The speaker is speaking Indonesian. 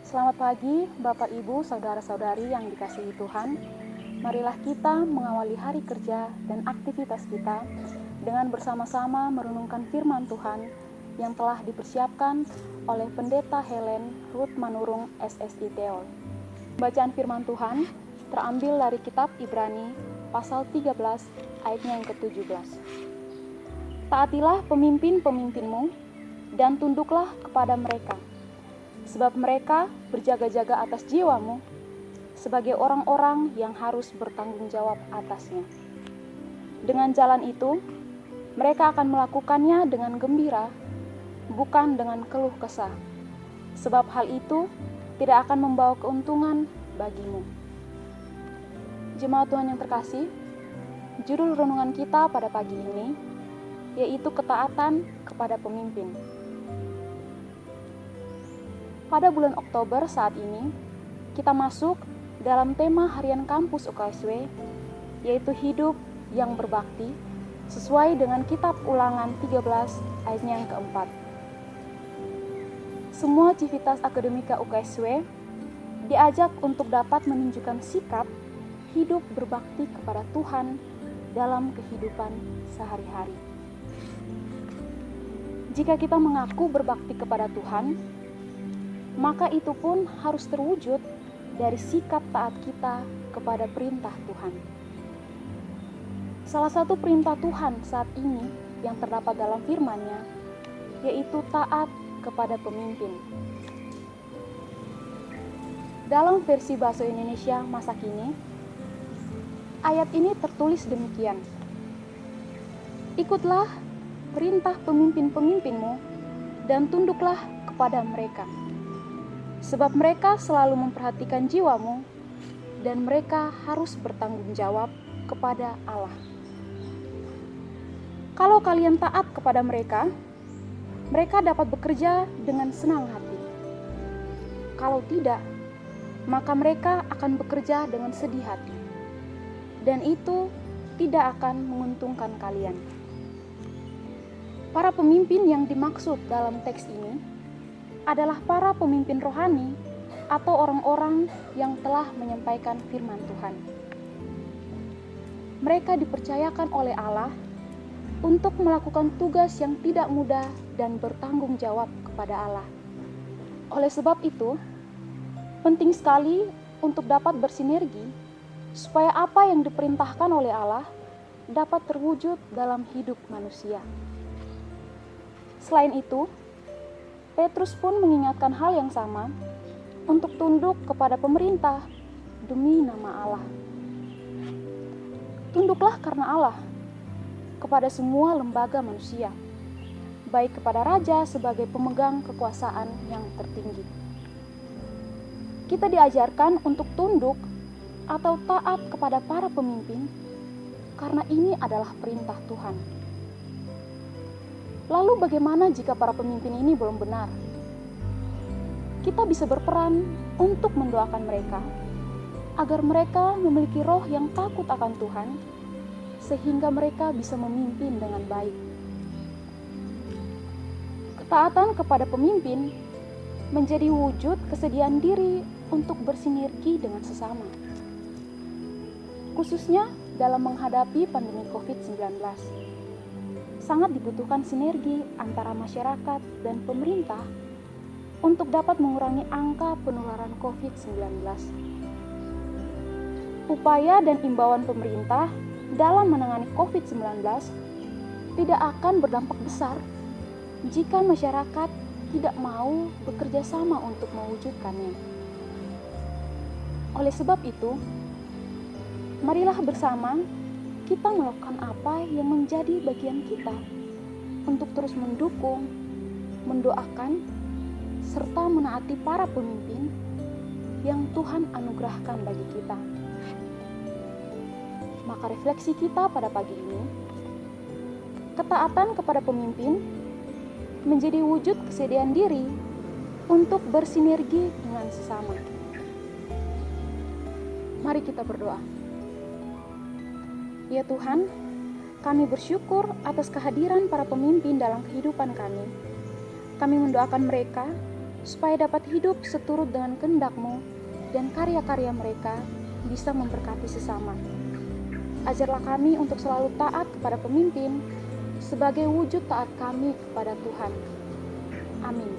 Selamat pagi, Bapak, Ibu, Saudara-saudari yang dikasihi Tuhan. Marilah kita mengawali hari kerja dan aktivitas kita dengan bersama-sama merenungkan firman Tuhan yang telah dipersiapkan oleh Pendeta Helen Ruth Manurung SSI Teol. Bacaan firman Tuhan terambil dari kitab Ibrani pasal 13 ayatnya yang ke-17. Taatilah pemimpin-pemimpinmu dan tunduklah kepada mereka, sebab mereka berjaga-jaga atas jiwamu sebagai orang-orang yang harus bertanggung jawab atasnya. Dengan jalan itu, mereka akan melakukannya dengan gembira, bukan dengan keluh kesah, sebab hal itu tidak akan membawa keuntungan bagimu. Jemaat Tuhan yang terkasih, judul renungan kita pada pagi ini yaitu ketaatan kepada pemimpin. Pada bulan Oktober saat ini, kita masuk dalam tema harian kampus UKSW, yaitu hidup yang berbakti, sesuai dengan kitab Ulangan 13 ayatnya yang keempat. Semua civitas akademika UKSW diajak untuk dapat menunjukkan sikap hidup berbakti kepada Tuhan dalam kehidupan sehari-hari. Jika kita mengaku berbakti kepada Tuhan, maka itu pun harus terwujud dari sikap taat kita kepada perintah Tuhan. Salah satu perintah Tuhan saat ini yang terdapat dalam firman-Nya yaitu taat kepada pemimpin. Dalam versi bahasa Indonesia masa kini, ayat ini tertulis demikian: ikutlah perintah pemimpin-pemimpinmu dan tunduklah kepada mereka, sebab mereka selalu memperhatikan jiwamu dan mereka harus bertanggung jawab kepada Allah. Kalau kalian taat kepada mereka, mereka dapat bekerja dengan senang hati. Kalau tidak, maka mereka akan bekerja dengan sedih hati, dan itu tidak akan menguntungkan kalian. Para pemimpin yang dimaksud dalam teks ini adalah para pemimpin rohani atau orang-orang yang telah menyampaikan firman Tuhan. Mereka dipercayakan oleh Allah untuk melakukan tugas yang tidak mudah dan bertanggung jawab kepada Allah. Oleh sebab itu, penting sekali untuk dapat bersinergi supaya apa yang diperintahkan oleh Allah dapat terwujud dalam hidup manusia. Selain itu, Petrus pun mengingatkan hal yang sama untuk tunduk kepada pemerintah demi nama Allah. Tunduklah karena Allah kepada semua lembaga manusia, baik kepada raja sebagai pemegang kekuasaan yang tertinggi. Kita diajarkan untuk tunduk atau taat kepada para pemimpin karena ini adalah perintah Tuhan. Lalu bagaimana jika para pemimpin ini belum benar? Kita bisa berperan untuk mendoakan mereka, agar mereka memiliki roh yang takut akan Tuhan, sehingga mereka bisa memimpin dengan baik. Ketaatan kepada pemimpin menjadi wujud kesediaan diri untuk bersinergi dengan sesama, khususnya dalam menghadapi pandemi COVID-19. Sangat dibutuhkan sinergi antara masyarakat dan pemerintah untuk dapat mengurangi angka penularan COVID-19. Upaya dan imbauan pemerintah dalam menangani COVID-19 tidak akan berdampak besar jika masyarakat tidak mau bekerja sama untuk mewujudkannya. Oleh sebab itu, marilah bersama kita melakukan apa yang menjadi bagian kita untuk terus mendukung, mendoakan, serta menaati para pemimpin yang Tuhan anugerahkan bagi kita. Maka refleksi kita pada pagi ini, ketaatan kepada pemimpin menjadi wujud kesediaan diri untuk bersinergi dengan sesama. Mari kita berdoa. Ya Tuhan, kami bersyukur atas kehadiran para pemimpin dalam kehidupan kami. Kami mendoakan mereka supaya dapat hidup seturut dengan kehendak-Mu dan karya-karya mereka bisa memberkati sesama. Ajarlah kami untuk selalu taat kepada pemimpin sebagai wujud taat kami kepada Tuhan. Amin.